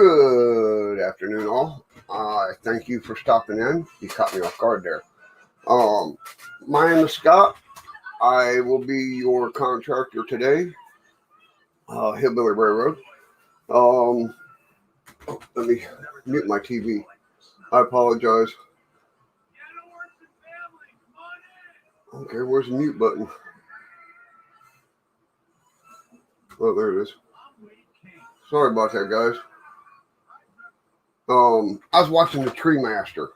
Good afternoon, all. Thank you for stopping in. You caught me off guard there. My name is Scott. I will be your contractor today, Hillbilly Railroad. Let me mute my TV. I apologize. Okay, where's the mute button? Oh, there it is. Sorry about that, guys. I was watching the Tree Master,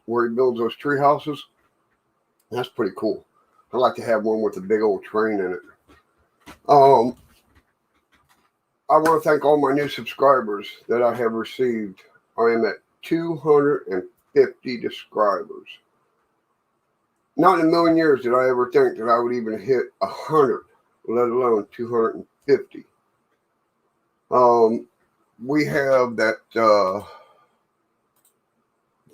where he builds those tree houses. That's pretty cool. I'd like to have one with a big old train in it. I want to thank all my new subscribers that I have received. I am at 250 subscribers. Not in a million years did I ever think that I would even hit 100, let alone 250. We have that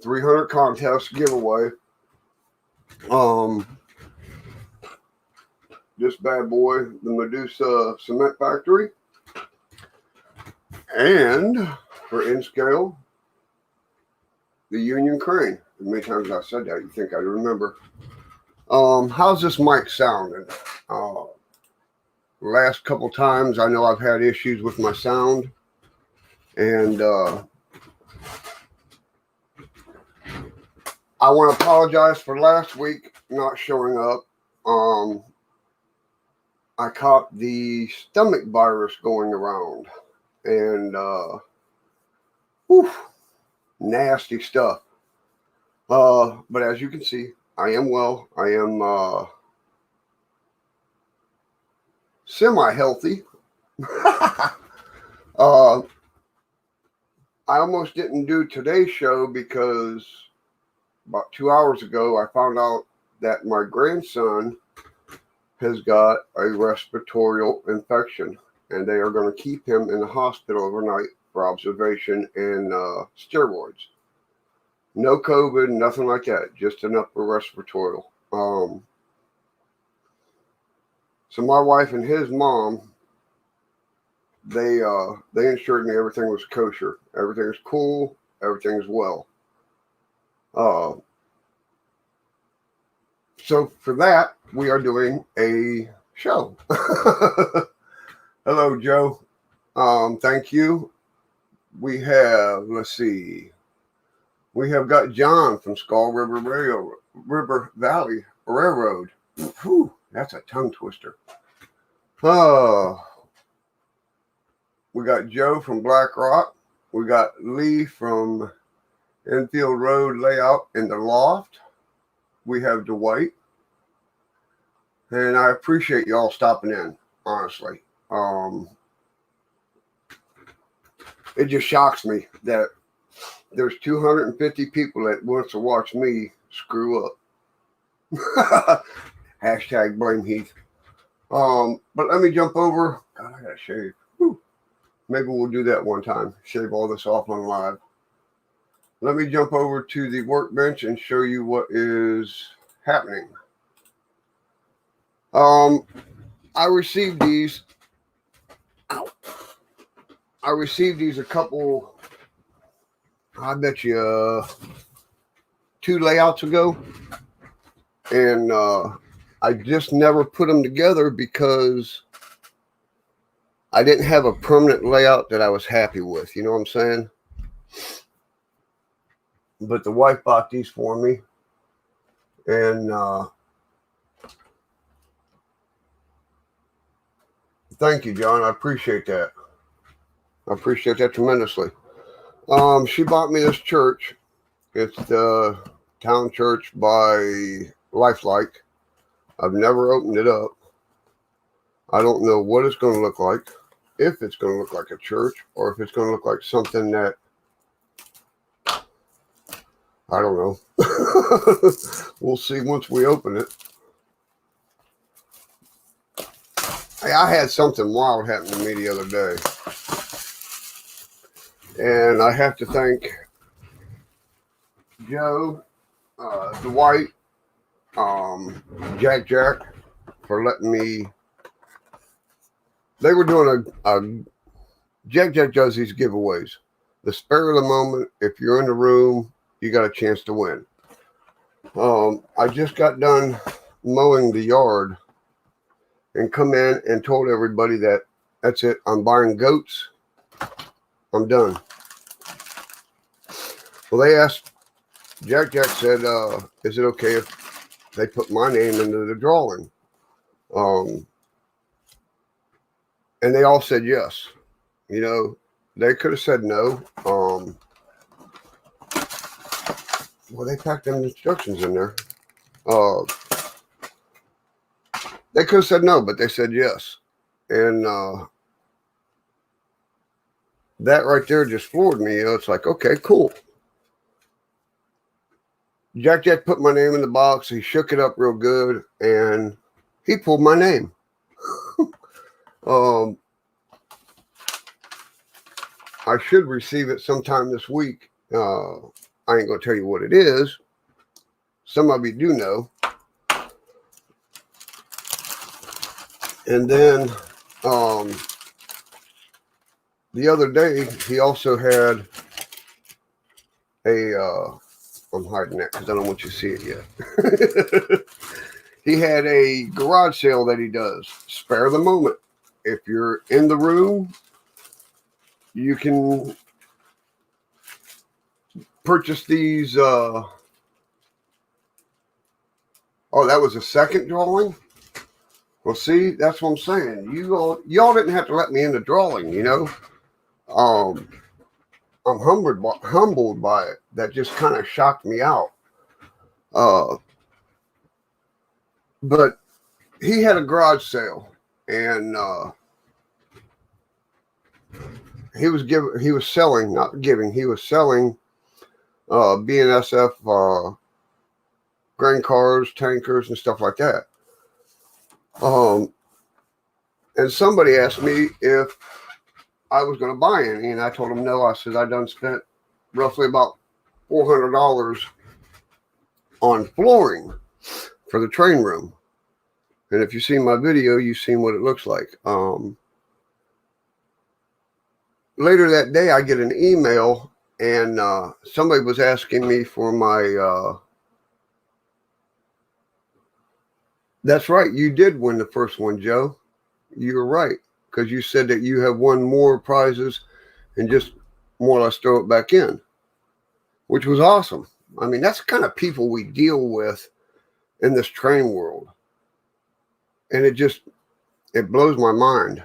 300 contest giveaway. This bad boy, the Medusa Cement Factory. And for in scale, the Union Crane. As many times I said that, you think I'd remember. How's this mic sounding? Last couple times, I know I've had issues with my sound. And I want to apologize for last week not showing up. I caught the stomach virus going around. And, nasty stuff. But as you can see, I am well. I am semi-healthy. I almost didn't do today's show because about 2 hours ago, I found out that my grandson has got a respiratory infection, and they are going to keep him in the hospital overnight for observation and steroids. No COVID, nothing like that, just an upper respiratory. So my wife and his mom, they ensured me everything was kosher, everything's cool, everything's well. So for that, we are doing a show. Hello, Joe. Thank you. We have, let's see. We have got John from Skull River Valley Railroad. Whew, that's a tongue twister. We got Joe from Black Rock. We got Lee from Enfield Road Layout in the Loft. We have Dwight. And I appreciate y'all stopping in, honestly. It just shocks me that there's 250 people that wants to watch me screw up. Hashtag blame Heath. But let me jump over. God, I gotta shave. Whew. Maybe we'll do that one time. Shave all this off on live. Let me jump over to the workbench and show you what is happening. I received these. Ow. I received these a couple, I bet you, 2 layouts ago. And I just never put them together because I didn't have a permanent layout that I was happy with. You know what I'm saying? But the wife bought these for me. And thank you, John. I appreciate that. I appreciate that tremendously. She bought me this church. It's the town church by Lifelike. I've never opened it up. I don't know what it's going to look like. If it's going to look like a church or if it's going to look like something that, I don't know. We'll see once we open it. I had something wild happen to me the other day. And I have to thank Joe, Dwight, Jack for letting me. They were doing a Jack does these giveaways. the spur of the moment. If you're in the room, you got a chance to win. I just got done mowing the yard and come in and told everybody that that's it. I'm buying goats. I'm done. Well, they asked, Jack said, is it okay if they put my name into the drawing? And they all said yes. You know, they could have said no. Well, they packed them instructions in there. They could have said no, but they said yes. And that right there just floored me. You know, it's like, okay, cool. Jack put my name in the box. He shook it up real good, and he pulled my name. I should receive it sometime this week. I ain't going to tell you what it is. Some of you do know. And then the other day, he also had a, I'm hiding that because I don't want you to see it yet. He had a garage sale that he does. Spare the moment. If you're in the room, you can purchase these. Oh, that was a second drawing? Well, see, that's what I'm saying. Y'all didn't have to let me in the drawing, you know. I'm humbled by it. That just kind of shocked me out. But he had a garage sale, and he was selling BNSF grain cars, tankers, and stuff like that. And somebody asked me if I was going to buy any, and I told him no. I said I done spent roughly about $400 on flooring for the train room. And if you've seen my video, you've seen what it looks like. Later that day, I get an email, and somebody was asking me for my... That's right. You did win the first one, Joe. You were right, because you said that you have won more prizes and just more or less throw it back in, which was awesome. I mean, that's the kind of people we deal with in this train world. And it blows my mind.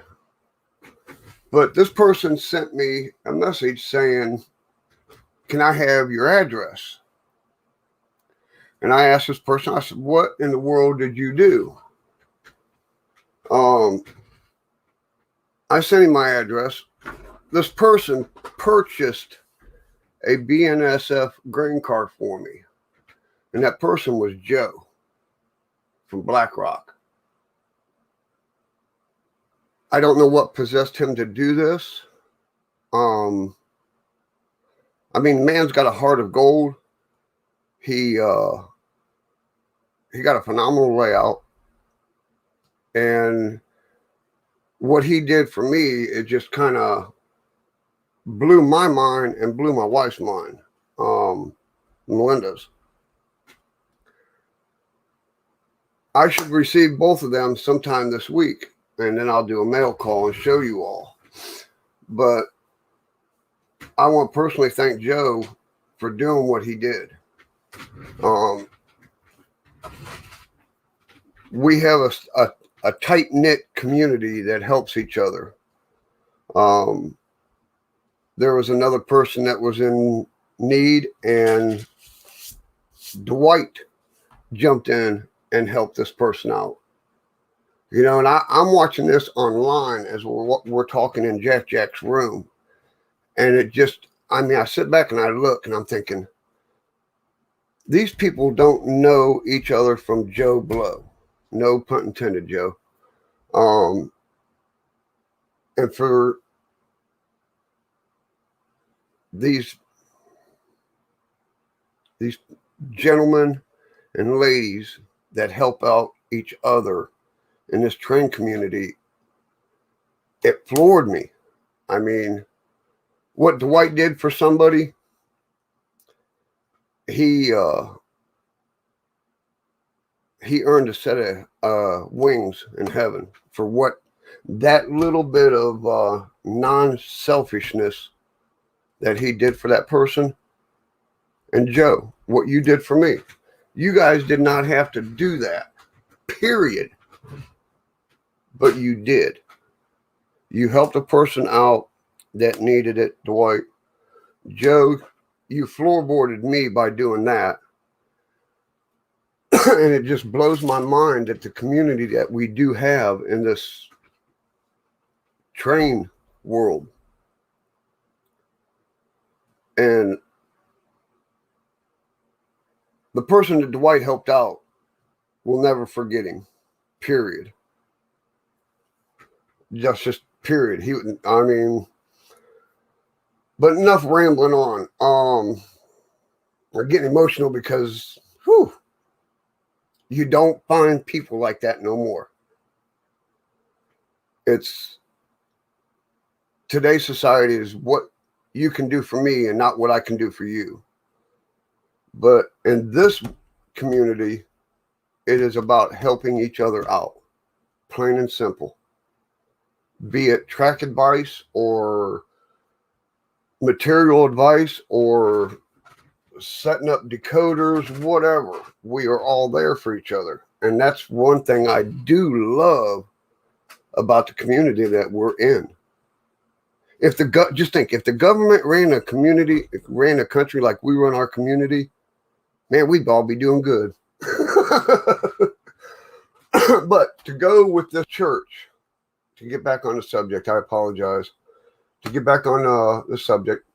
But this person sent me a message saying, can I have your address? And I asked this person, I said, what in the world did you do? I sent him my address. This person purchased a BNSF grain car for me. And that person was Joe from Black Rock. I don't know what possessed him to do this. I mean, man's got a heart of gold. He got a phenomenal layout. And what he did for me, it just kind of blew my mind and blew my wife's mind, Melinda's. I should receive both of them sometime this week, and then I'll do a mail call and show you all. But I want to personally thank Joe for doing what he did. We have a tight-knit community that helps each other. There was another person that was in need, and Dwight jumped in and helped this person out. You know, and I'm watching this online as we're talking in Jack's room. And it just, I mean, I sit back and I look and I'm thinking, these people don't know each other from Joe Blow. No pun intended, Joe. And for these gentlemen and ladies that help out each other in this train community, it floored me. I mean, What Dwight did for somebody, he earned a set of wings in heaven for what that little bit of non-selfishness that he did for that person. And Joe, what you did for me, you guys did not have to do that, period. But you did. You helped a person out that needed it, Dwight. Joe, you floorboarded me by doing that. And it just blows my mind that the community that we do have in this train world. And the person that Dwight helped out will never forget him, period. Just period. I mean, but enough rambling on. I'm getting emotional because, whew, you don't find people like that no more. It's today's society is what you can do for me and not what I can do for you. But in this community, it is about helping each other out, plain and simple. Be it track advice or material advice or setting up decoders, whatever. We are all there for each other. And that's one thing I do love about the community that we're in. Just think, if the government ran a country like we run our community, man, we'd all be doing good. But to go with this church, to get back on the subject, I apologize. To get back on the subject,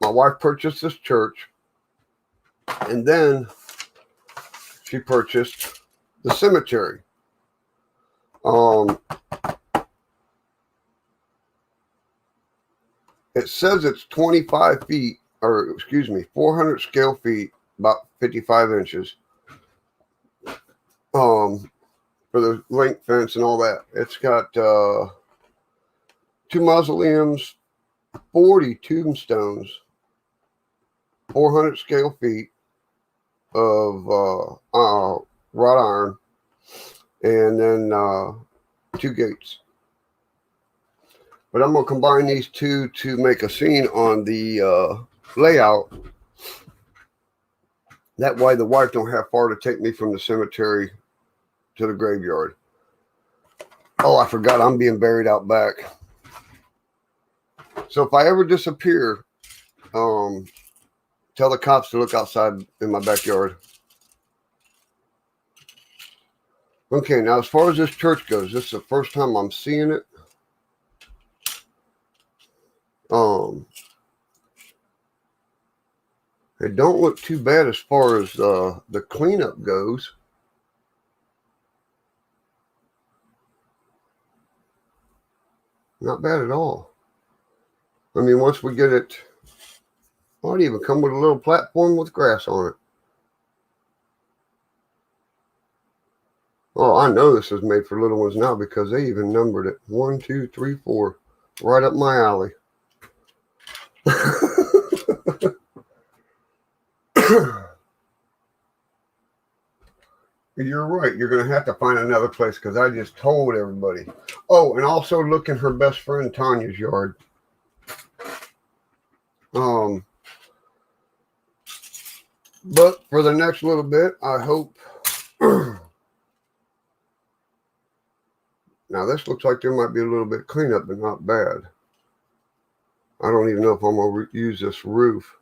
my wife purchased this church, and then she purchased the cemetery. It says it's 25 feet, or excuse me, 400 scale feet, about 55 inches. For the link fence and all that. It's got 2 mausoleums, 40 tombstones, 400 scale feet of wrought iron, and then 2 gates. But I'm going to combine these two to make a scene on the layout. That way the wife don't have far to take me from the cemetery to the graveyard. Oh, I forgot I'm being buried out back. So if I ever disappear, tell the cops to look outside in my backyard. Okay, now as far as this church goes, this is the first time I'm seeing it. It don't look too bad as far as the cleanup goes. Not bad at all. I mean, once we get it, oh, it even come with a little platform with grass on it. Oh, I know this is made for little ones now because they even numbered it. 1, 2, 3, 4. Right up my alley. You're right. You're going to have to find another place because I just told everybody. Oh, and also look in her best friend Tanya's yard. But for the next little bit, I hope. Now, this looks like there might be a little bit of cleanup, but not bad. I don't even know if I'm going to use this roof.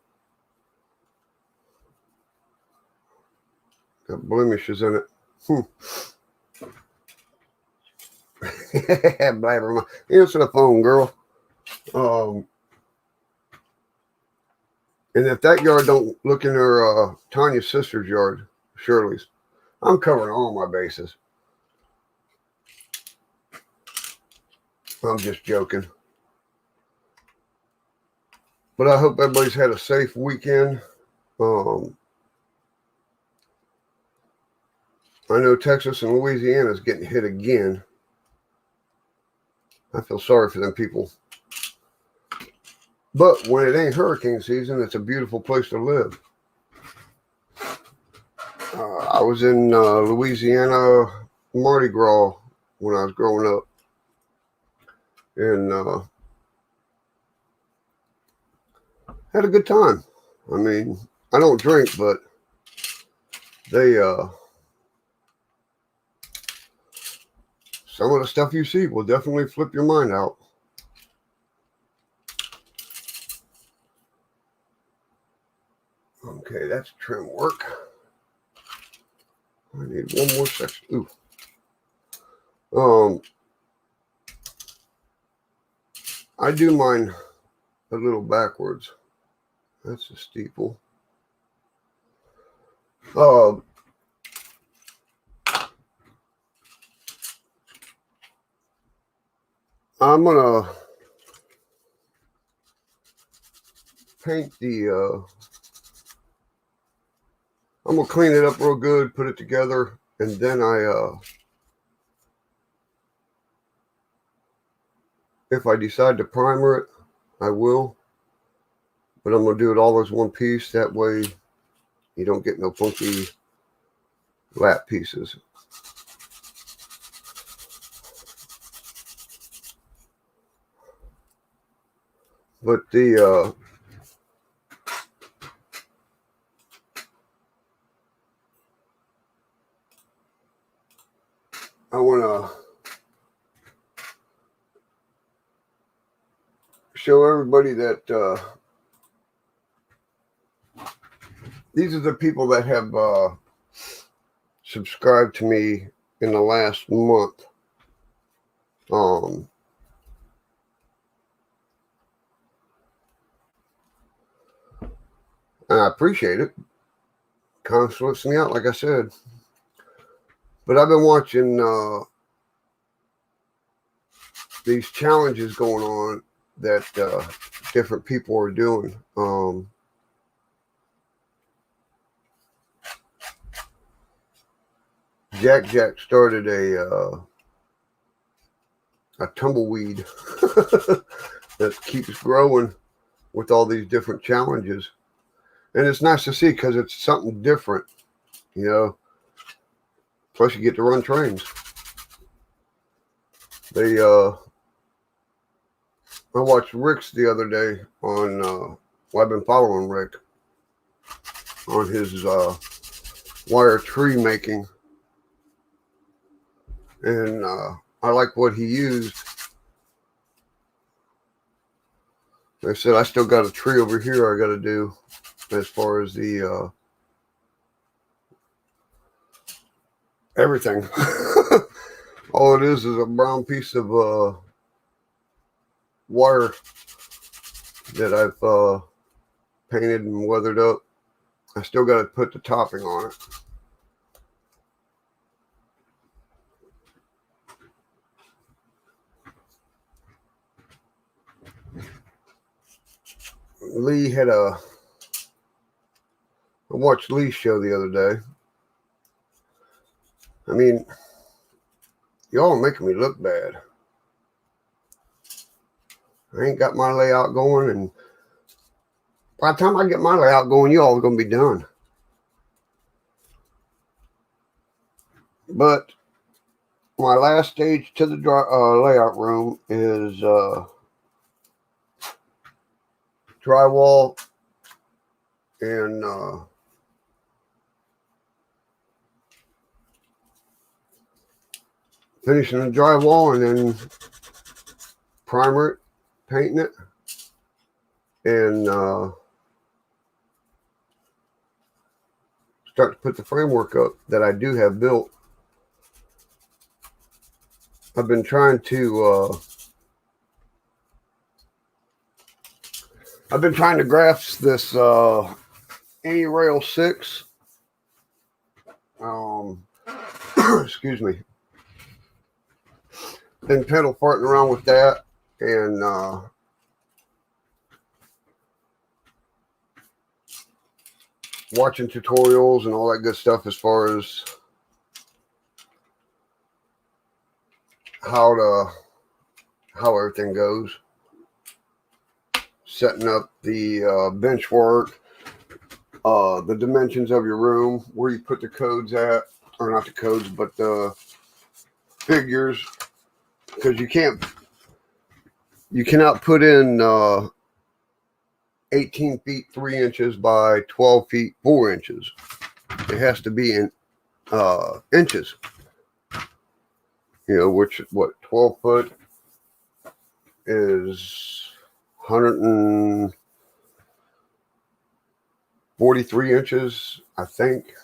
Got blemishes in it. Blabber. Answer the phone, girl. And if that yard don't look in her Tanya's sister's yard, Shirley's, I'm covering all my bases. I'm just joking. But I hope everybody's had a safe weekend. I know Texas and Louisiana is getting hit again. I feel sorry for them people. But when it ain't hurricane season, it's a beautiful place to live. I was in Louisiana Mardi Gras when I was growing up, and had a good time. I mean, I don't drink, but they some of the stuff you see will definitely flip your mind out. Okay, that's trim work. I need one more section. Ooh. I do mine a little backwards. That's a steeple. I'm gonna paint the. I'm gonna clean it up real good, put it together, and then if I decide to primer it, I will. But I'm gonna do it all as one piece. That way, you don't get no funky lap pieces. But I want to show everybody that these are the people that have subscribed to me in the last month. And I appreciate it. Kind of slips me out, like I said. But I've been watching these challenges going on that different people are doing. Jack started a tumbleweed that keeps growing with all these different challenges. And it's nice to see because it's something different, you know. Plus you get to run trains. I watched Rick's the other day on, well, I've been following Rick on his wire tree making. And I like what he used. They said I still got a tree over here I got to do as far as the everything. All it is a brown piece of wire that I've painted and weathered up. I still got to put the topping on it. Lee had I watched Lee's show the other day. I mean, y'all are making me look bad. I ain't got my layout going, and by the time I get my layout going, y'all are going to be done. But my last stage to the layout room is drywall and finishing the drywall and then primer it, painting it, and start to put the framework up that I do have built. I've been trying to graft this AnyRail 6. Excuse me. Been pedal farting around with that and watching tutorials and all that good stuff as far as how everything goes. setting up the bench work, the dimensions of your room, where you put the codes at, or not the codes, but the figures, because you cannot put in 18 feet 3 inches by 12 feet 4 inches. It has to be in inches. You know, which, what, 12 foot is 143 inches, I think.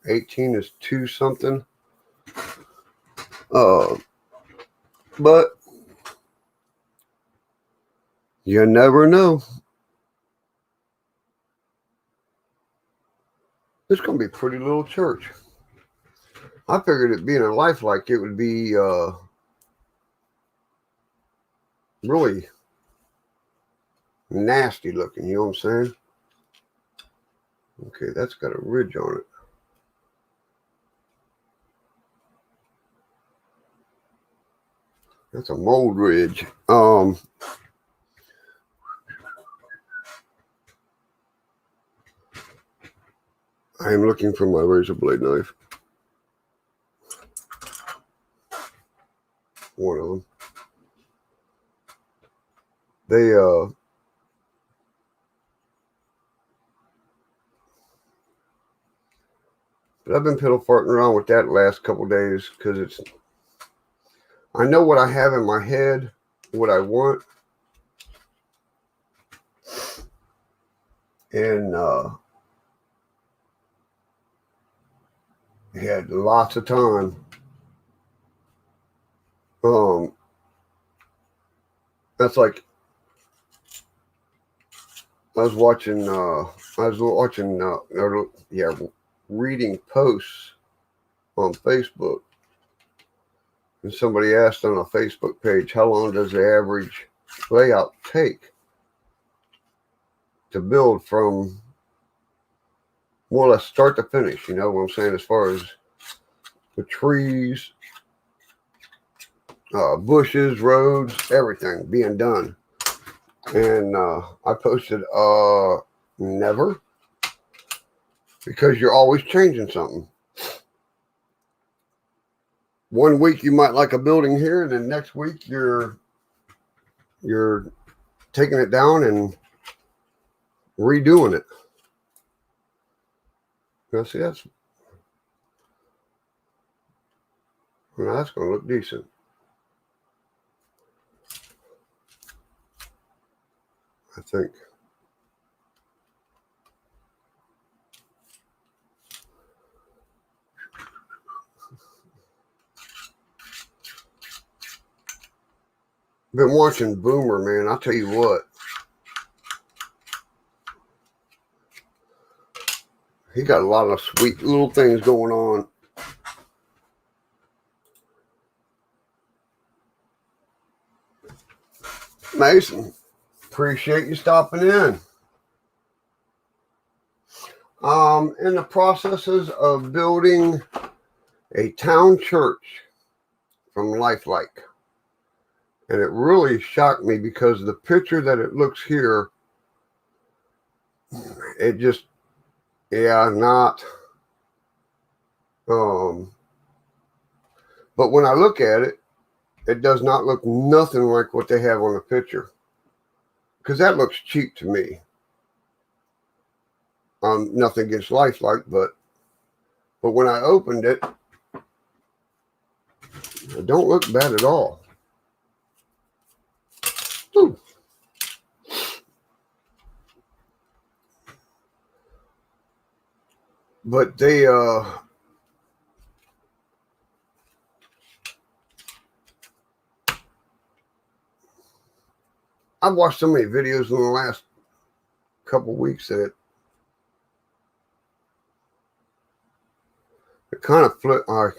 18 is 2 something. But you never know. It's going to be a pretty little church. I figured it being a lifelike, it would be really nasty looking, you know what I'm saying? Okay, that's got a ridge on it. That's a mold ridge. I am looking for my razor blade knife. One of them. But I've been piddle farting around with that last couple days because I know what I have in my head, what I want, and had lots of time. That's like I was watching reading posts on Facebook, and somebody asked on a Facebook page, how long does the average layout take to build from more or less start to finish? You know what I'm saying, as far as the trees, bushes, roads, everything being done. And I posted never, because you're always changing something. One week you might like a building here, and then next week you're taking it down and redoing it. Now see, that's going to look decent. I think. Been watching Boomer, man. I'll tell you what. He got a lot of sweet little things going on. Mason, appreciate you stopping in. In the processes of building a town church from Lifelike. And it really shocked me because the picture that it looks here, it just, not. But when I look at it, it does not look nothing like what they have on the picture. Because that looks cheap to me. Nothing against Lifelike, but when I opened it, it don't look bad at all. Ooh. But they I've watched so many videos in the last couple weeks that it kind of I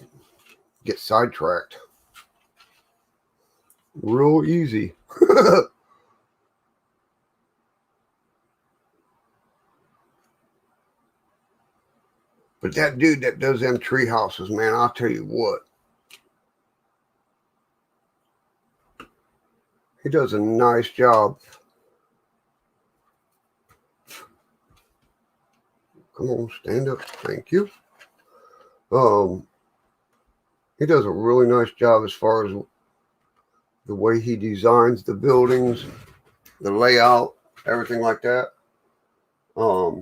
get sidetracked real easy. But that dude that does them tree houses, man, I'll tell you what. He does a nice job. Come on, stand up. Thank you. He does a really nice job as far as the way he designs the buildings, the layout, everything like that. I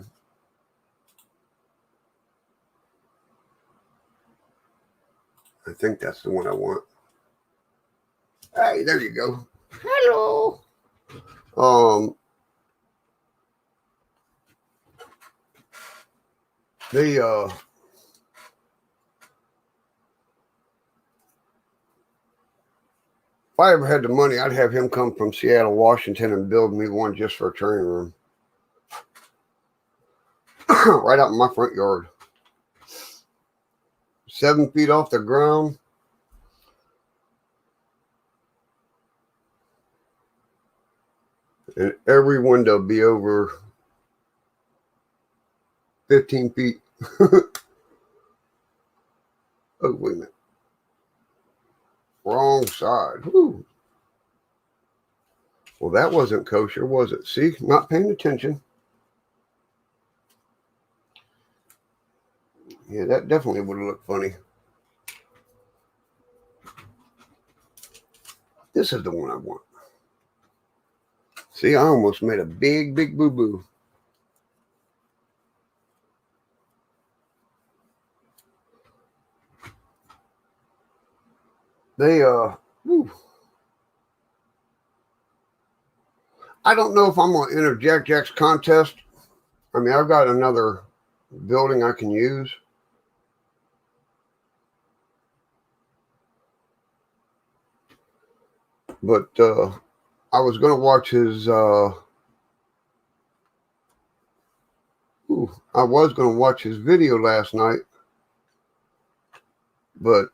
think that's the one I want. Hey, there you go. Hello. They if I ever had the money, I'd have him come from Seattle, Washington, and build me one just for a training room. Right out in my front yard. 7 feet off the ground. And every window be over 15 feet. Oh, wait a minute. Wrong side. Whew. Well, that wasn't kosher, was it? See, not paying attention. Yeah, that definitely would have looked funny. This is the one I want. See, I almost made a big, big boo-boo. They, whew. I don't know if I'm going to enter Jack Jack's contest. I mean, I've got another building I can use. But I was going to watch his, I was going to watch his video last night. But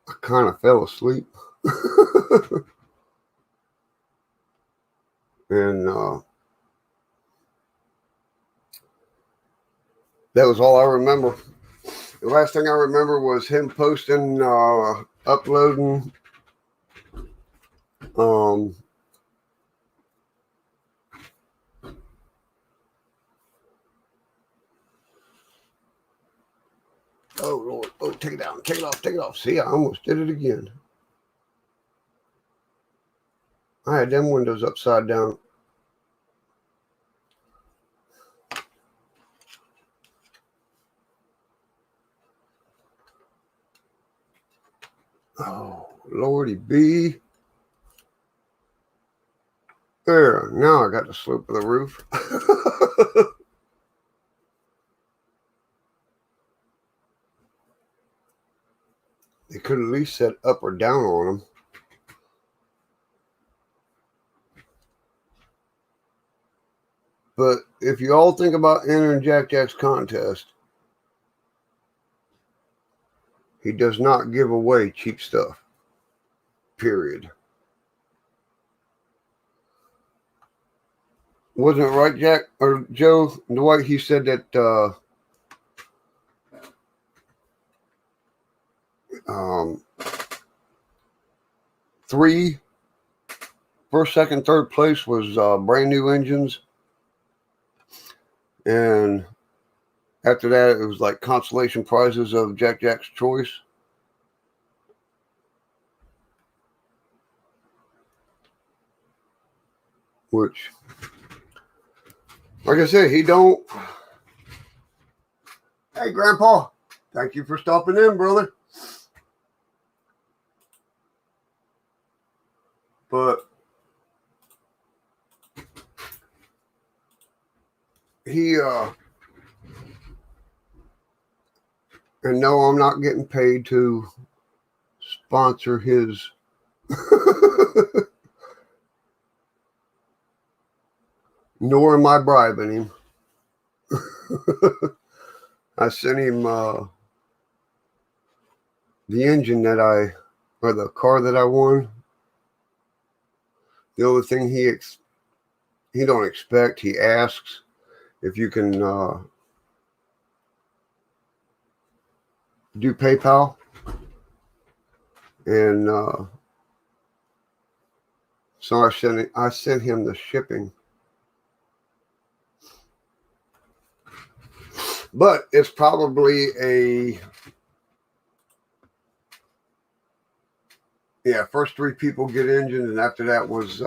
I kind of fell asleep. And that was all I remember. The last thing I remember was him posting, uploading, oh Lord, oh, take it down, take it off, take it off. See, I almost did it again. I had them windows upside down. Oh, Lordy B. There, now I got the slope of the roof. They could at least set up or down on them. But if you all think about entering Jack Jack's contest, he does not give away cheap stuff. Period. Wasn't it right, Jack or Joe Dwight? He said that 3, first, second, third place was brand new engines, and after that it was like consolation prizes of Jack Jack's choice. Which, like I said, he don't. Hey, Grandpa, thank you for stopping in, brother. But he, and no, I'm not getting paid to sponsor his. Nor am I bribing him. I sent him the engine or the car that I won. The only thing he don't expect, he asks if you can do PayPal, and so I sent him the shipping. But it's probably first 3 people get injured, and after that was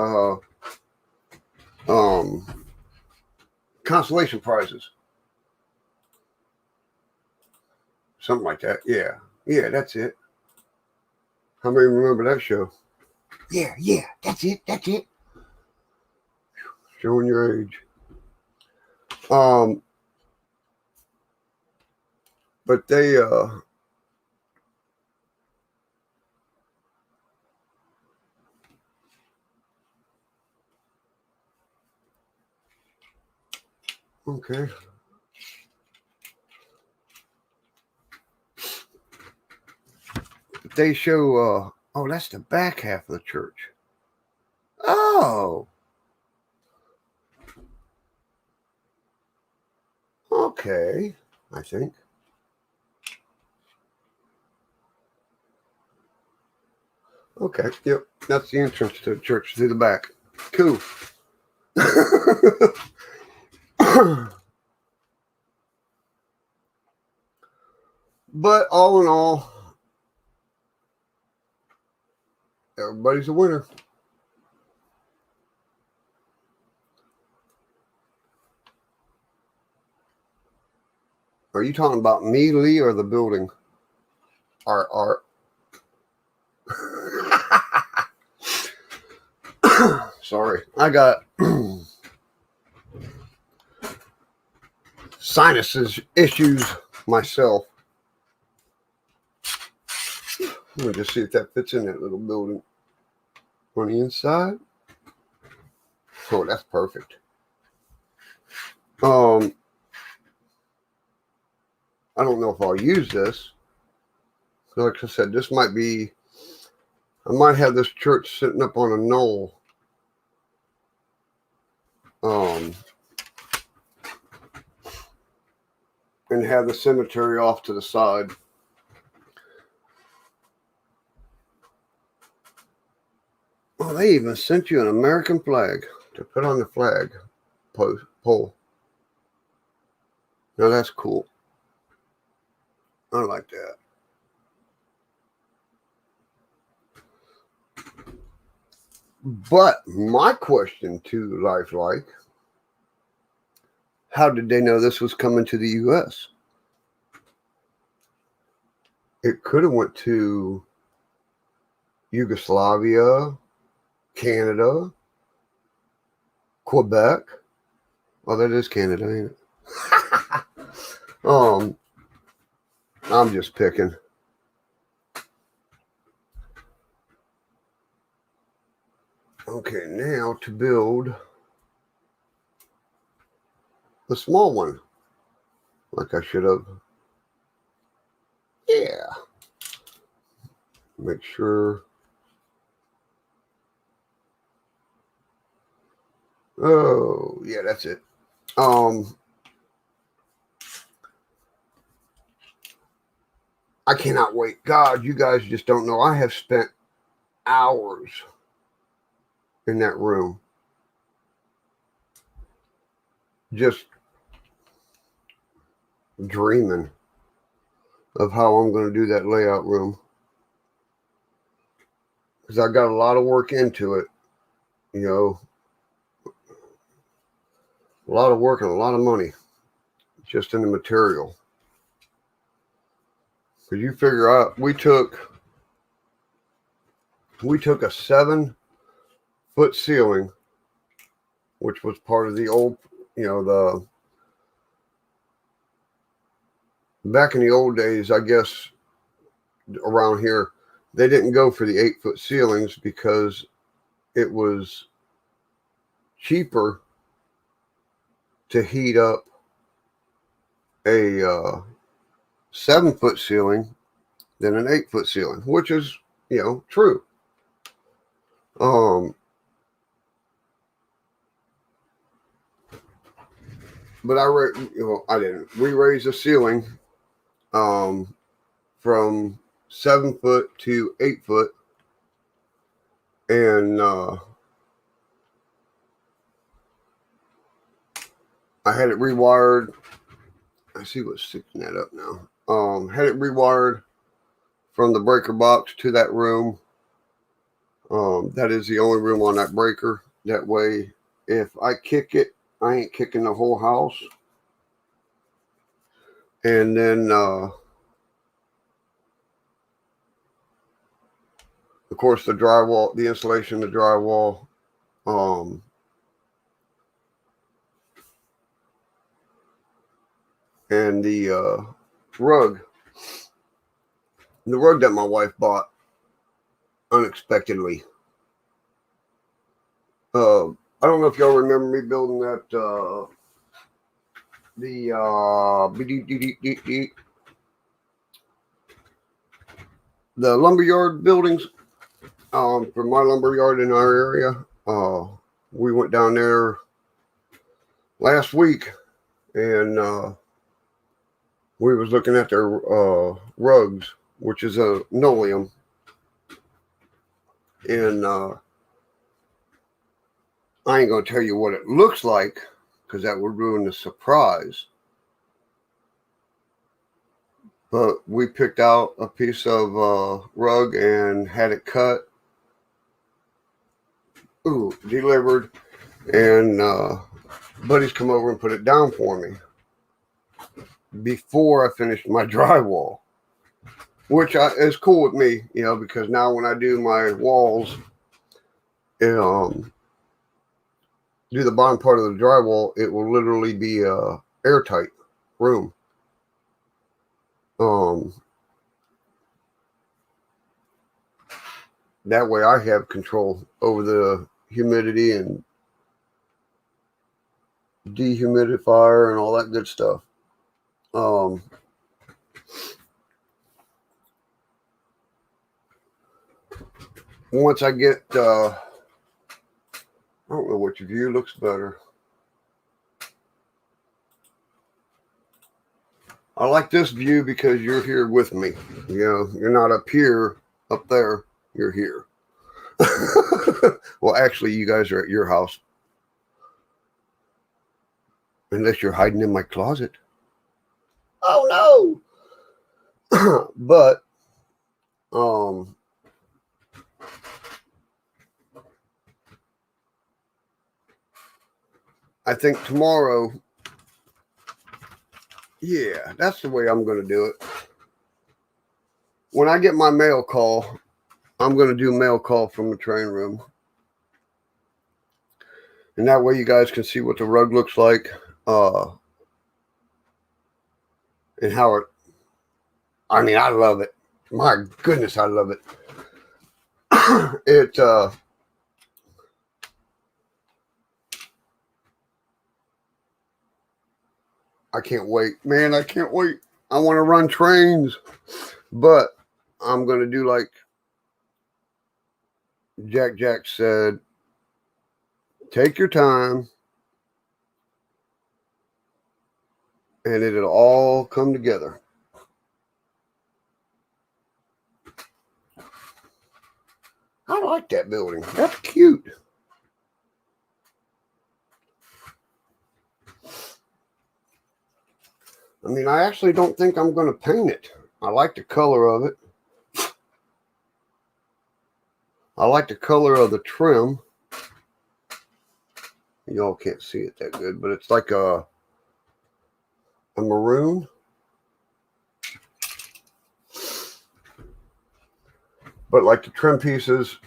consolation prizes. Something like that. Yeah. Yeah, that's it. How many remember that show? Yeah, that's it. Showing your age. But they okay. They show oh, that's the back half of the church. Oh. Okay, I think. Okay, yep. That's the entrance to the church through the back. Cool. But all in all, everybody's a winner. Are you talking about me, Lee, or the building? Art. Sorry, I got sinuses issues myself. Let me just see if that fits in that little building. On the inside? Oh, that's perfect. I don't know if I'll use this. Like I said, this might be, I might have this church sitting up on a knoll. And have the cemetery off to the side. Oh, they even sent you an American flag to put on the flag pole. Now that's cool. I like that. But my question to Lifelike, how did they know this was coming to the U.S.? It could have went to Yugoslavia, Canada, Quebec. Oh, that is Canada, ain't it? I'm just picking. Okay, now to build the small one, like I should have. Yeah. Make sure. Oh, yeah, that's it. I cannot wait. God, you guys just don't know. I have spent hours in that room just dreaming of how I'm going to do that layout room. Because I got a lot of work into it, you know, a lot of work and a lot of money just in the material. Because you figure out, we took a 7-foot ceiling, which was part of the old, back in the old days, I guess, around here, they didn't go for the 8-foot ceilings because it was cheaper to heat up a 7-foot ceiling than an 8-foot ceiling, which is, true. But I didn't. We raised the ceiling from 7 foot to 8 foot, and I had it rewired. I I see what's sticking that up now. Had it rewired from the breaker box to that room. That is the only room on that breaker. That way, if I kick it, I ain't kicking the whole house. And then, of course, the drywall, the insulation, the drywall, and the rug. The rug that my wife bought unexpectedly. I don't know if y'all remember me building that, the lumberyard buildings, for my lumberyard in our area. We went down there last week, and we was looking at their rugs, which is a linoleum, and I ain't gonna tell you what it looks like because that would ruin the surprise. But we picked out a piece of rug and had it cut, delivered, and buddies come over and put it down for me before I finished my drywall, which is cool with me, because now when I do my walls, do the bottom part of the drywall, it will literally be a airtight room. That way I have control over the humidity and dehumidifier and all that good stuff. Once I get, I don't know which view looks better. I like this view because you're here with me. You're not up here, up there, you're here. Well, actually, you guys are at your house. Unless you're hiding in my closet. Oh, no! But, I think tomorrow, yeah, that's the way I'm going to do it. When I get my mail call, I'm going to do mail call from the train room. And that way you guys can see what the rug looks like. And how it, I love it. My goodness, I love it. I can't wait. Man, I can't wait. I want to run trains. But I'm going to do like Jack said, take your time. And it'll all come together. I like that building. That's cute. I actually don't think I'm going to paint it. I like the color of it. I like the color of the trim. Y'all can't see it that good, but it's like a maroon. But like the trim pieces,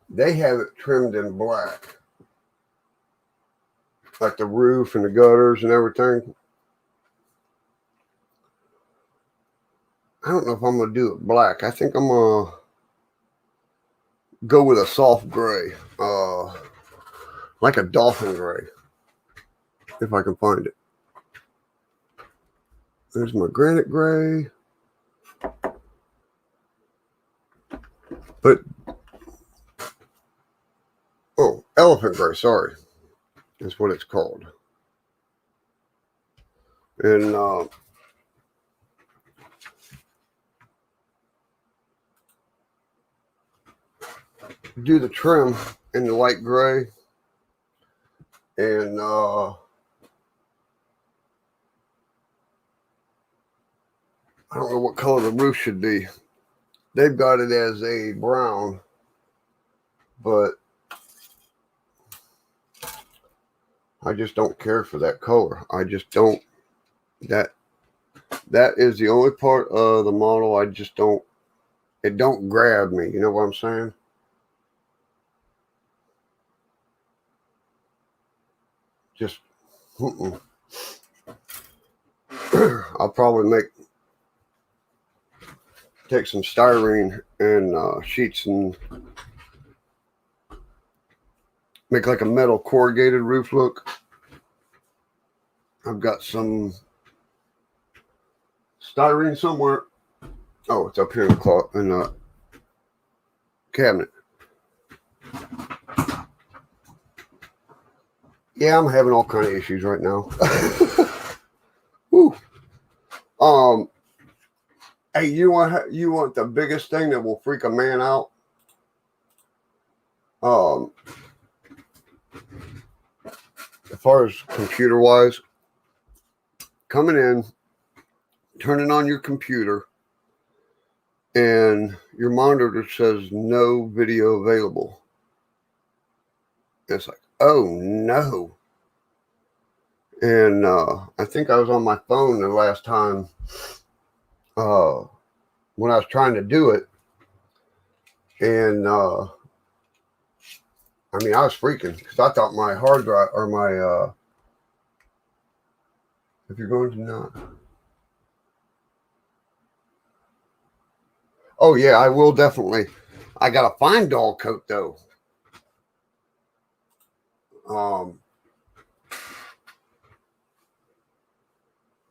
they have it trimmed in black. Like the roof and the gutters and everything. I don't know if I'm going to do it black. I think I'm going to go with a soft gray. Like a dolphin gray. If I can find it. There's my granite gray. But, elephant gray, sorry. That's what it's called. And, do the trim in the light gray, and I don't know what color the roof should be. They've got it as a brown, but I just don't care for that color. I just don't. That is the only part of the model I just don't. It don't grab me. You know what I'm saying? Just. I'll probably take some styrene and sheets and make like a metal corrugated roof look. I've got some styrene somewhere. Oh, it's up here in the cabinet. Yeah, I'm having all kind of issues right now. Woo. Hey, you want the biggest thing that will freak a man out? As far as computer wise, coming in, turning on your computer, and your monitor says no video available. It's like, oh no. And I think I was on my phone the last time when I was trying to do it. And I mean, I was freaking because I thought my hard drive or my if you're going to not. Oh yeah, I will definitely. I got a fine doll coat though.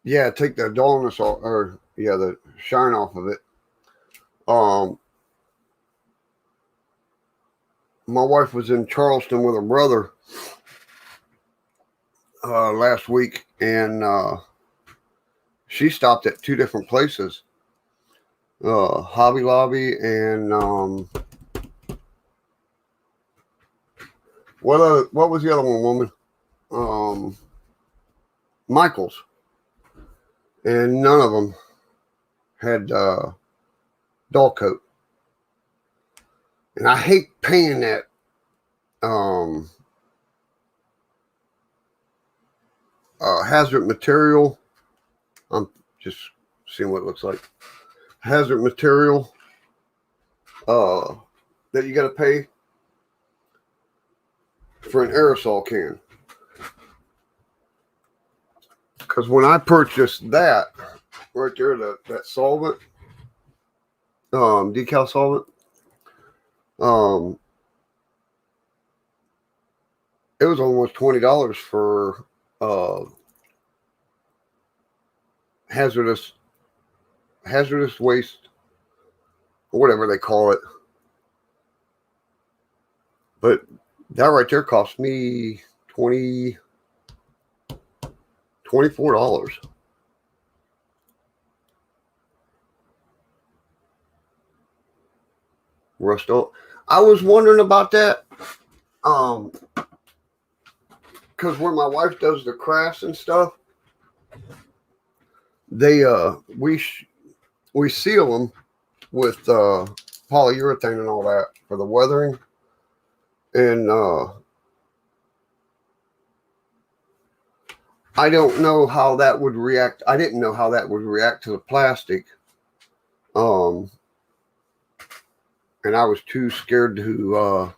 Yeah, take the dullness off, or yeah, the shine off of it. My wife was in Charleston with her brother last week, and she stopped at two different places, Hobby Lobby and what was the other one, woman? Michael's, and none of them had doll coat, and I hate paying that hazard material. I'm just seeing what it looks like. Hazard material that you got to pay for an aerosol can. Because when I purchased that right there, that solvent, decal solvent, it was almost $20 for hazardous waste, or whatever they call it. But that right there cost me $24. Rust off. I was wondering about that. Because when my wife does the crafts and stuff, they we seal them with polyurethane and all that for the weathering. And I don't know how that would react. I didn't know how that would react to the plastic. And I was too scared to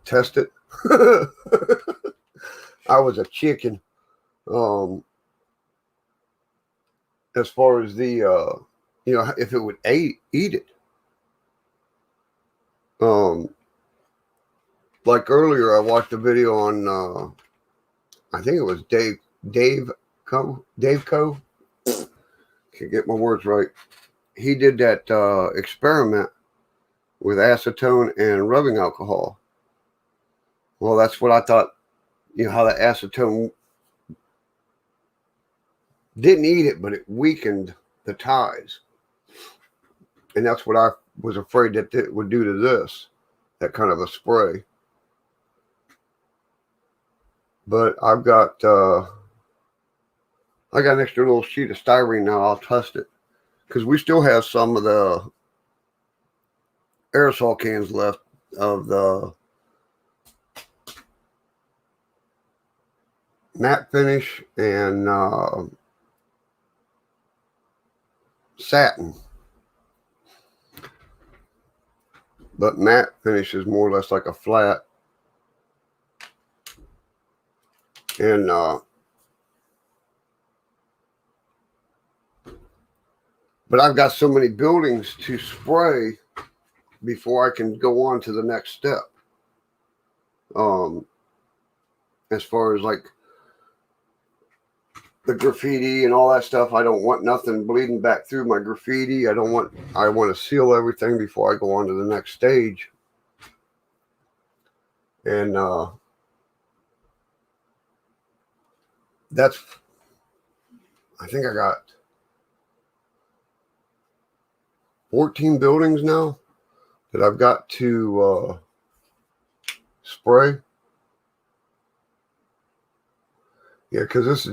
test it. I was a chicken. As far as the if it would eat it. Like earlier, I watched a video on I think it was Dave Co. Can't get my words right. He did that experiment with acetone and rubbing alcohol. Well, that's what I thought. How the acetone didn't eat it, but it weakened the ties, and that's what I was afraid that it would do to this. that kind of a spray. But I've got I got an extra little sheet of styrene now. I'll test it because we still have some of the aerosol cans left of the matte finish and satin. But matte finish is more or less like a flat. And but I've got so many buildings to spray before I can go on to the next step. As far as like the graffiti and all that stuff, I don't want nothing bleeding back through my graffiti. I want to seal everything before I go on to the next stage. And that's, I think I got 14 buildings now that I've got to spray. Yeah, because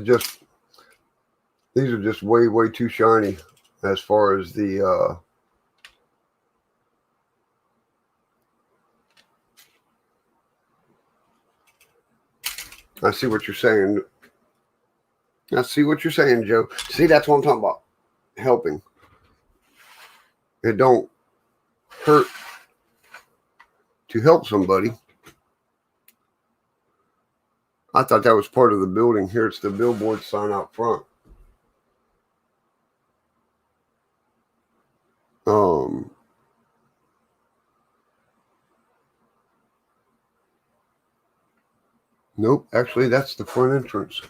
these are just way, way too shiny as far as the I see what you're saying. I see what you're saying, Joe. See, that's what I'm talking about. Helping. It don't hurt to help somebody. I thought that was part of the building. Here it's the billboard sign out front. Nope, actually that's the front entrance.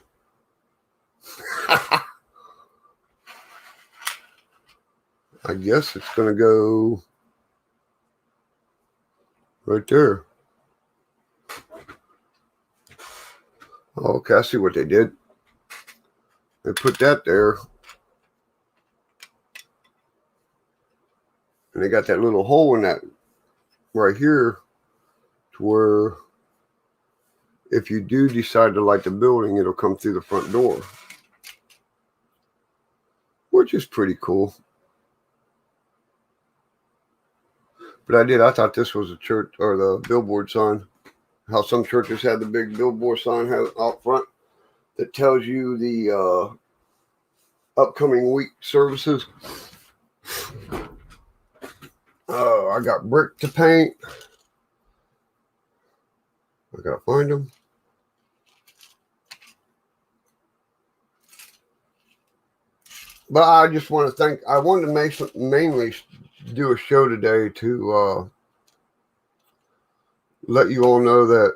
I guess it's gonna go right there. Okay, I see what they did. They put that there. And they got that little hole in that right here to where if you do decide to light the building, it'll come through the front door, which is pretty cool. But I thought this was a church or the billboard sign. How some churches have the big billboard sign out front that tells you the upcoming week services. I got brick to paint. I gotta find them. But I just want to thank. I wanted to mainly do a show today to let you all know that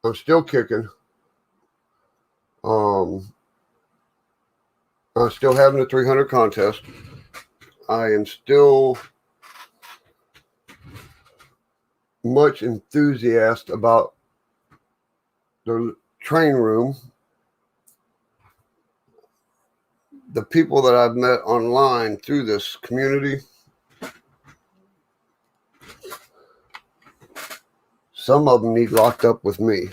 I'm still kicking. I'm still having the 300 contest. I am still much enthusiastic about the train room. The people that I've met online through this community, some of them need locked up with me.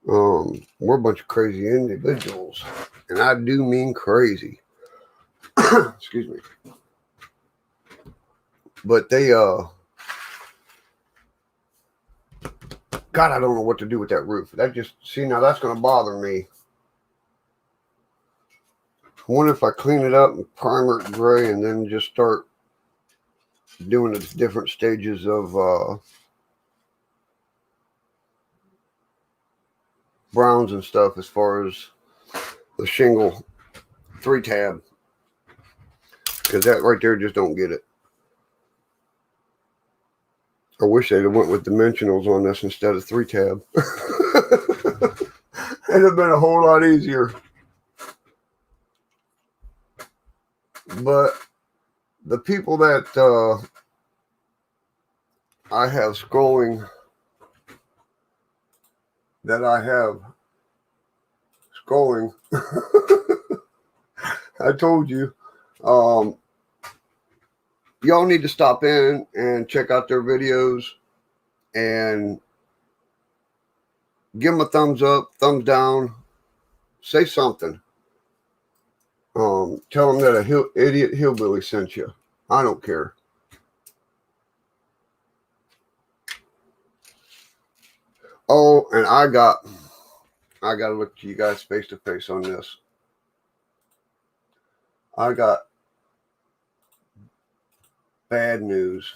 We're a bunch of crazy individuals, and I do mean crazy. Excuse me. But they, God, I don't know what to do with that roof. Now that's going to bother me. I wonder if I clean it up and primer it gray and then just start doing the different stages of browns and stuff as far as the shingle 3-tab. Because that right there just don't get it. I wish they'd have went with dimensionals on this instead of 3-tab. It'd have been a whole lot easier. But the people that I have scrolling, I told you, y'all need to stop in and check out their videos and give them a thumbs up, thumbs down, say something. Tell them that a idiot hillbilly sent you. I don't care. Oh, and I got to look to you guys face to face on this. I got bad news.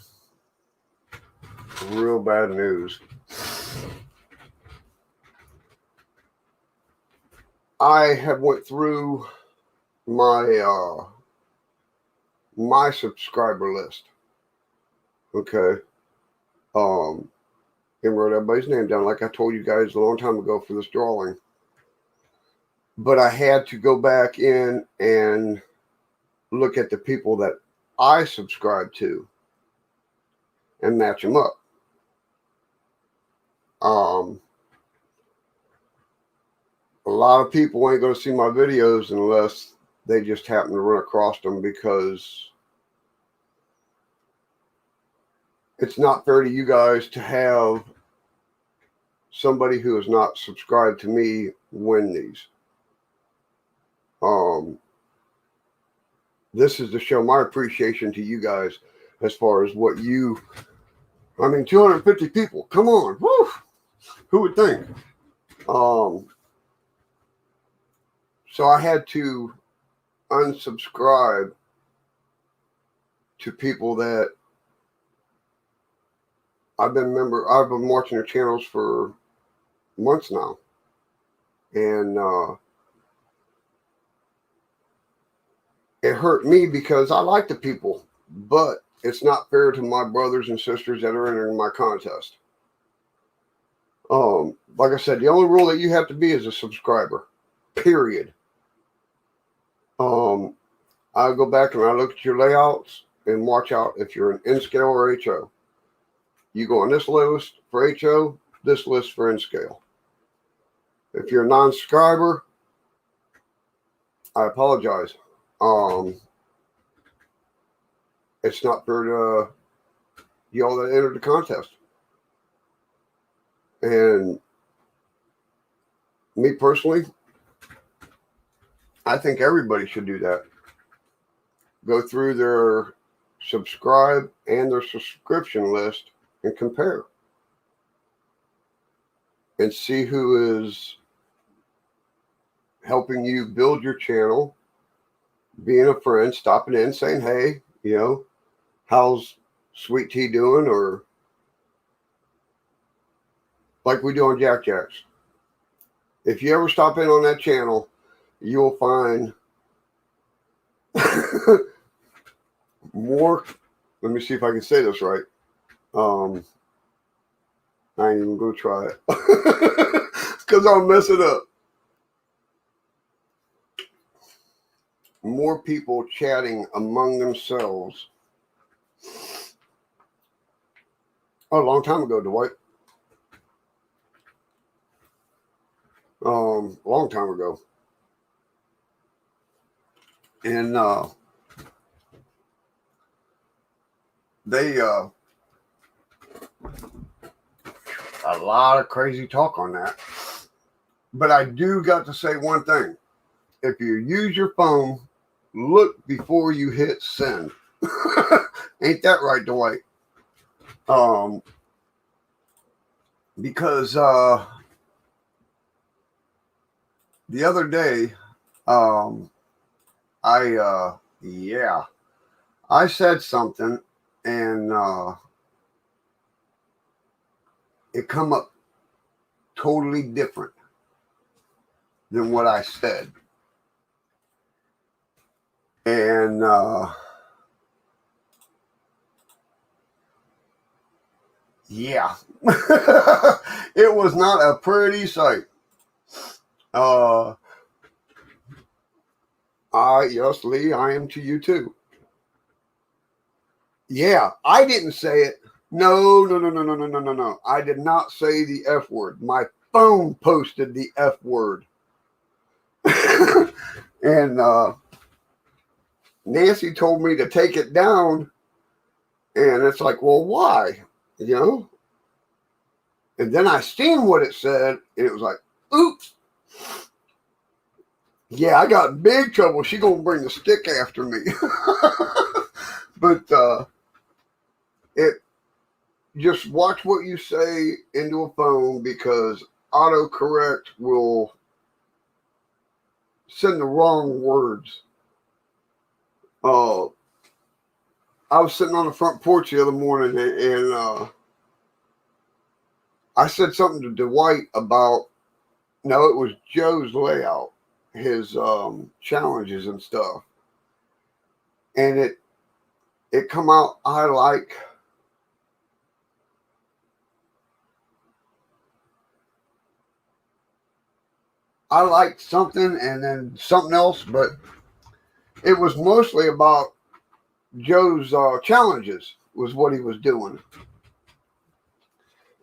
Real bad news. I have went through my my subscriber list. Okay. And wrote everybody's name down like I told you guys a long time ago for this drawing. But I had to go back in and look at the people that I subscribe to and match them up. A lot of people ain't going to see my videos unless they just happen to run across them, because it's not fair to you guys to have somebody who is not subscribed to me win these. This is to show my appreciation to you guys as far as what you, 250 people, come on, woo! Who would think? So I had to unsubscribe to people that I've been watching their channels for months now. And it hurt me because I like the people, but it's not fair to my brothers and sisters that are entering my contest. Like I said, the only rule that you have to be is a subscriber, period. I go back and I look at your layouts and watch out if you're an N-scale or HO. You go on this list for HO, this list for N-scale. If you're a non-subscriber, I apologize. It's not fair to y'all that entered the contest. And me personally, I think everybody should do that. Go through their subscribe and their subscription list and compare. And see who is helping you build your channel, being a friend, stopping in, saying, hey, how's Sweet Tea doing? Or like we do on Jack Jacks. If you ever stop in on that channel, you'll find more. Let me see if I can say this right. I ain't even gonna try it because I'll mess it up. More people chatting among themselves. Oh, a long time ago, Dwight. Long time ago. And they a lot of crazy talk on that. But I do got to say one thing. If you use your phone, look before you hit send. Ain't that right, Dwight? Because the other day, I said something and it come up totally different than what I said. And it was not a pretty sight. Yes, Lee, I am to you too. Yeah, I didn't say it. No. I did not say the F word. My phone posted the F word. And Nancy told me to take it down And it's like, well, why? You know? And then I seen what it said, and it was like, oops. Yeah, I got in big trouble. She gonna bring the stick after me. But it just watch what you say into a phone, because autocorrect will send the wrong words. I was sitting on the front porch the other morning, and I said something to Dwight about, no, it was Joe's layout, his challenges and stuff, and it come out, I like something and then something else, but it was mostly about Joe's challenges was what he was doing.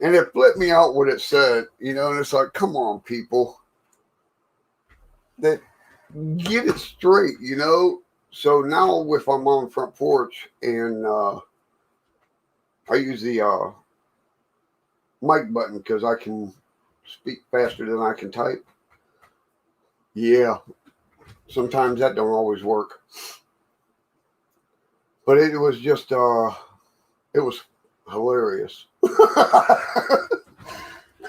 And it flipped me out what it said, and it's like, come on, people. That get it straight. So now if I'm on the front porch and I use the mic button because I can speak faster than I can type. Yeah, sometimes that don't always work. But it was just, it was hilarious.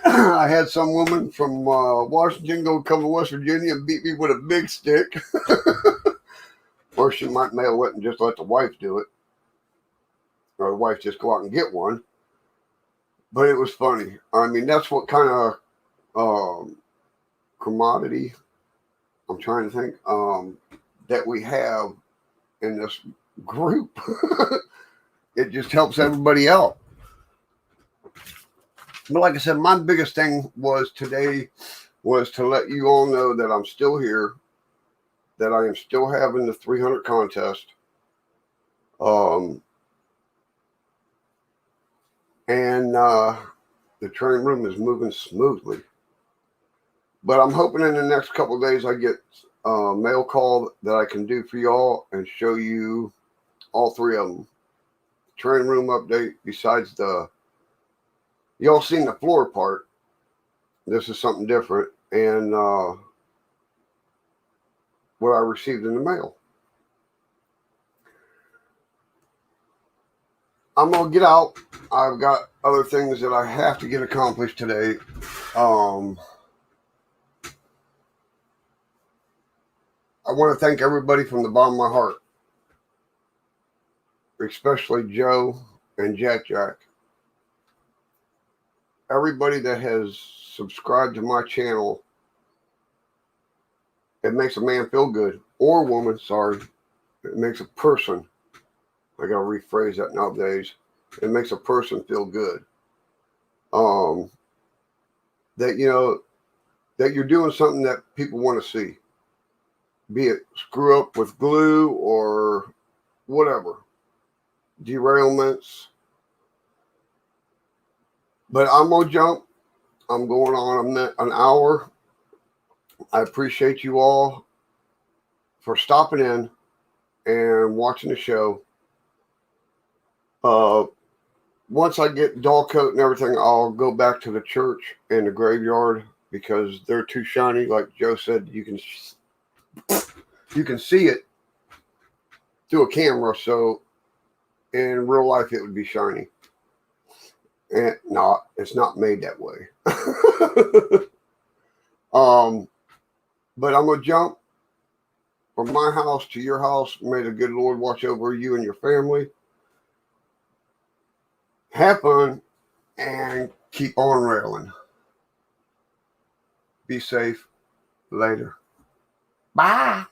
I had some woman from Washington go come to West Virginia and beat me with a big stick. Or she might mail it and just let the wife do it. Or the wife just go out and get one. But it was funny. I mean, that's what kind of commodity, I'm trying to think, that we have in this group. It just helps everybody out. But like I said, my biggest thing was today was to let you all know that I'm still here, that I am still having the 300 contest. And the training room is moving smoothly. But I'm hoping in the next couple of days I get a mail call that I can do for y'all and show you all three of them. Training room update, besides y'all seen the floor part. This is something different. And what I received in the mail. I'm going to get out. I've got other things that I have to get accomplished today. I want to thank everybody from the bottom of my heart, especially Joe and Jack. Everybody that has subscribed to my channel. It makes a man feel good, or woman, sorry. It makes a person, I gotta rephrase that nowadays. It makes a person feel good. That that you're doing something that people want to see. Be it screw up with glue or whatever. Derailments. But I'm gonna jump. I'm going on an hour. I appreciate you all for stopping in and watching the show. Once I get dull coat and everything, I'll go back to the church and the graveyard because they're too shiny. Like Joe said, you can see it through a camera. So in real life, it would be shiny. And no, it's not made that way. But I'm gonna jump from my house to your house. May the good Lord watch over you and your family. Have fun and keep on railing. Be safe. Later. Bye.